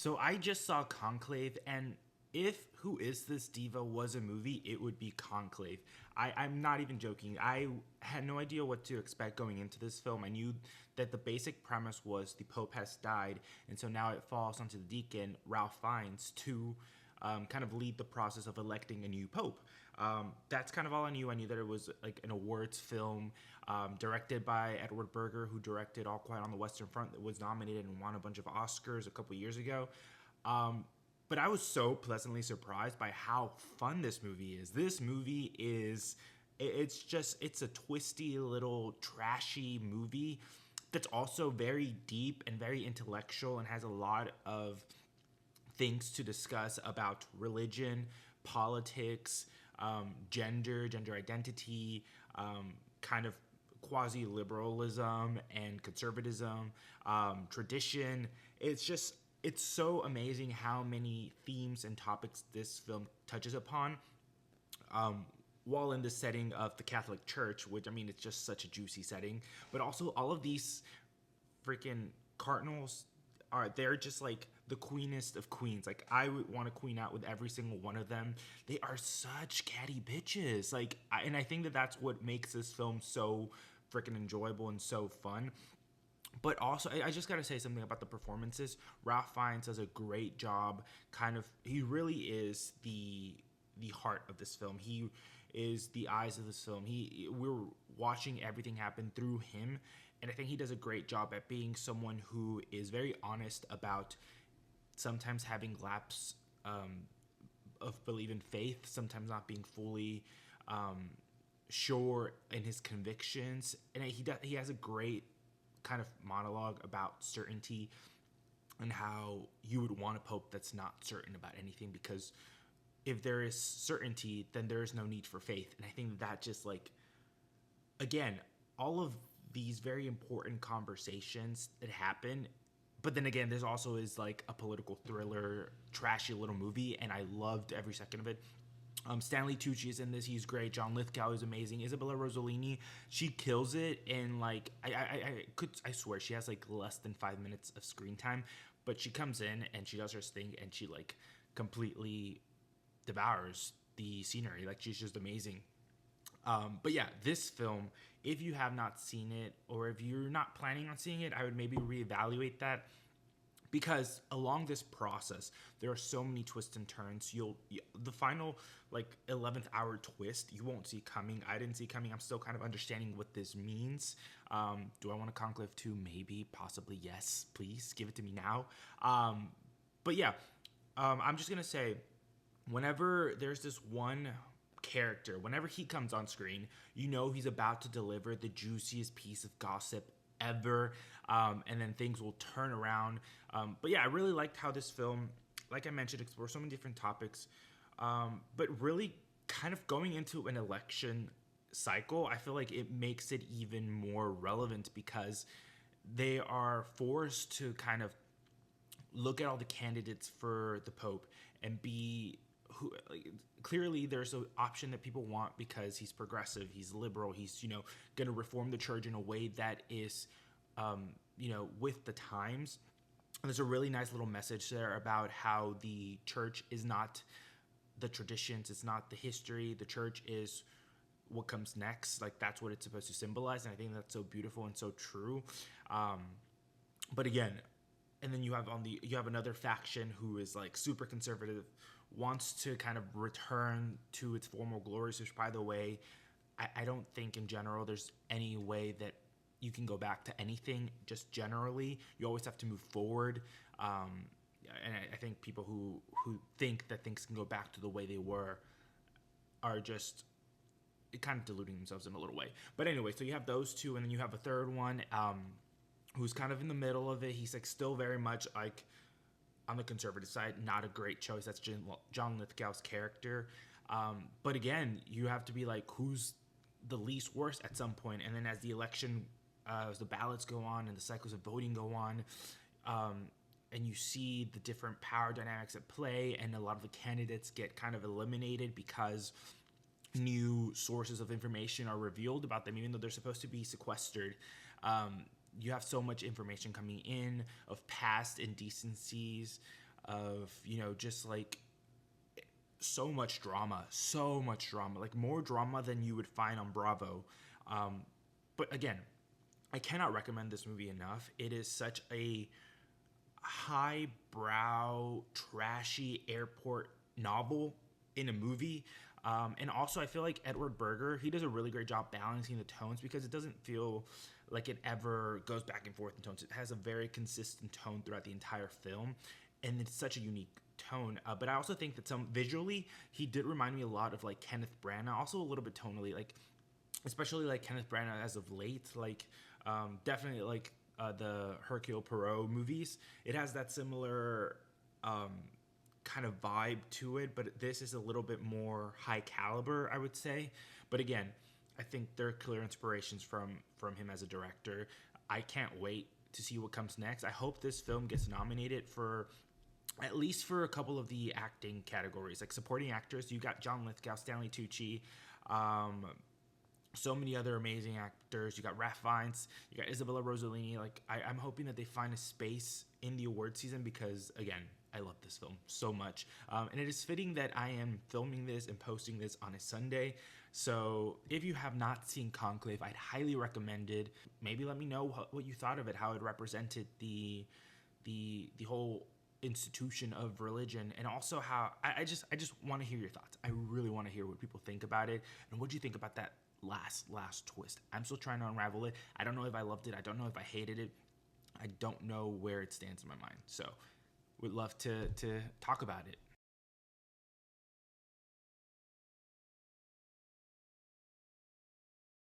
So I just saw Conclave, and if Who Is This Diva was a movie, it would be Conclave. I'm not even joking. I had no idea what to expect going into this film. I knew that the basic premise was the Pope has died, and so now it falls onto the deacon, Ralph Fiennes, to kind of lead the process of electing a new Pope. That's kind of all I knew. I knew that it was like an awards film directed by Edward Berger, who directed All Quiet on the Western Front, that was nominated and won a bunch of Oscars a couple years ago. But I was so pleasantly surprised by how fun this movie is. This movie is, it's a twisty little trashy movie that's also very deep and very intellectual and has a lot of things to discuss about religion, politics, gender identity, kind of quasi-liberalism and conservatism, tradition. It's so amazing how many themes and topics this film touches upon, while in the setting of the Catholic Church, which, I mean, it's just such a juicy setting. But also all of these freaking cardinals they're just like the queenest of queens. Like, I would want to queen out with every single one of them. They are such catty bitches. Like, and I think that that's what makes this film so freaking enjoyable and so fun. But also, I just gotta say something about the performances. Ralph Fiennes does a great job. He really is the heart of this film. He is the eyes of this film. We're watching everything happen through him, and I think he does a great job at being someone who is very honest about sometimes having lapse of belief in faith, sometimes not being fully sure in his convictions, and he has a great kind of monologue about certainty and how you would want a pope that's not certain about anything, because if there is certainty, then there is no need for faith. And I think that just, like, again, all of these very important conversations that happen, but then again, there's also is like a political thriller, trashy little movie, and I loved every second of it. Stanley Tucci is in this. He's great. John Lithgow is amazing. Isabella Rossellini, she kills it. And like, I swear she has like less than 5 minutes of screen time, but she comes in and she does her thing and she like completely devours the scenery. Like, she's just amazing. But yeah, this film, if you have not seen it, or if you're not planning on seeing it, I would maybe reevaluate that, because along this process there are so many twists and turns. The final like 11th hour twist you won't see coming. I didn't see coming. I'm still kind of understanding what this means. Do I want a Conclave 2? Maybe, possibly, yes, please give it to me now. But yeah, I'm just gonna say, whenever there's this one character, whenever he comes on screen, you know he's about to deliver the juiciest piece of gossip ever, and then things will turn around. But yeah, I really liked how this film, like I mentioned, explores so many different topics, but really kind of going into an election cycle, I feel like it makes it even more relevant, because they are forced to kind of look at all the candidates for the Pope and be who, like, clearly there's an option that people want because he's progressive, he's liberal, he's, going to reform the church in a way that is, with the times. And there's a really nice little message there about how the church is not the traditions, it's not the history. The church is what comes next. Like, that's what it's supposed to symbolize, and I think that's so beautiful and so true. But again, and then you have another faction who is like super conservative, wants to kind of return to its former glories, which, by the way, I don't think in general there's any way that you can go back to anything. Just generally, you always have to move forward. And I think people who think that things can go back to the way they were are just kind of deluding themselves in a little way. But anyway, so you have those two, and then you have a third one who's kind of in the middle of it. He's like still very much like on the conservative side, not a great choice. That's John Lithgow's character. But again, you have to be like, who's the least worst at some point. And then as the election, as the ballots go on and the cycles of voting go on, and you see the different power dynamics at play, and a lot of the candidates get kind of eliminated because new sources of information are revealed about them, even though they're supposed to be sequestered. You have so much information coming in of past indecencies, of, you know, just like so much drama, like more drama than you would find on Bravo. But again, I cannot recommend this movie enough. It is such a highbrow, trashy airport novel in a movie. And also, I feel like Edward Berger, he does a really great job balancing the tones because it doesn't feel like it ever goes back and forth in tones. It has a very consistent tone throughout the entire film, and it's such a unique tone. But I also think that visually, he did remind me a lot of like Kenneth Branagh, also a little bit tonally, like especially like Kenneth Branagh as of late, like definitely like the Hercule Poirot movies. It has that similar kind of vibe to it, but this is a little bit more high caliber, I would say. But again, I think there are clear inspirations from him as a director. I can't wait to see what comes next. I hope this film gets nominated for at least for a couple of the acting categories, like supporting actors. You got John Lithgow, Stanley Tucci, so many other amazing actors. You got Ralph Fiennes, you got Isabella Rossellini. Like I'm hoping that they find a space in the award season because again, I love this film so much. And it is fitting that I am filming this and posting this on a Sunday. So if you have not seen Conclave, I'd highly recommend it. Maybe let me know what you thought of it, how it represented the whole institution of religion, and also how I just want to hear your thoughts. I really want to hear what people think about it, and what do you think about that last twist? I'm still trying to unravel it. I don't know if I loved it. I don't know if I hated it. I don't know where it stands in my mind. So would love to talk about it.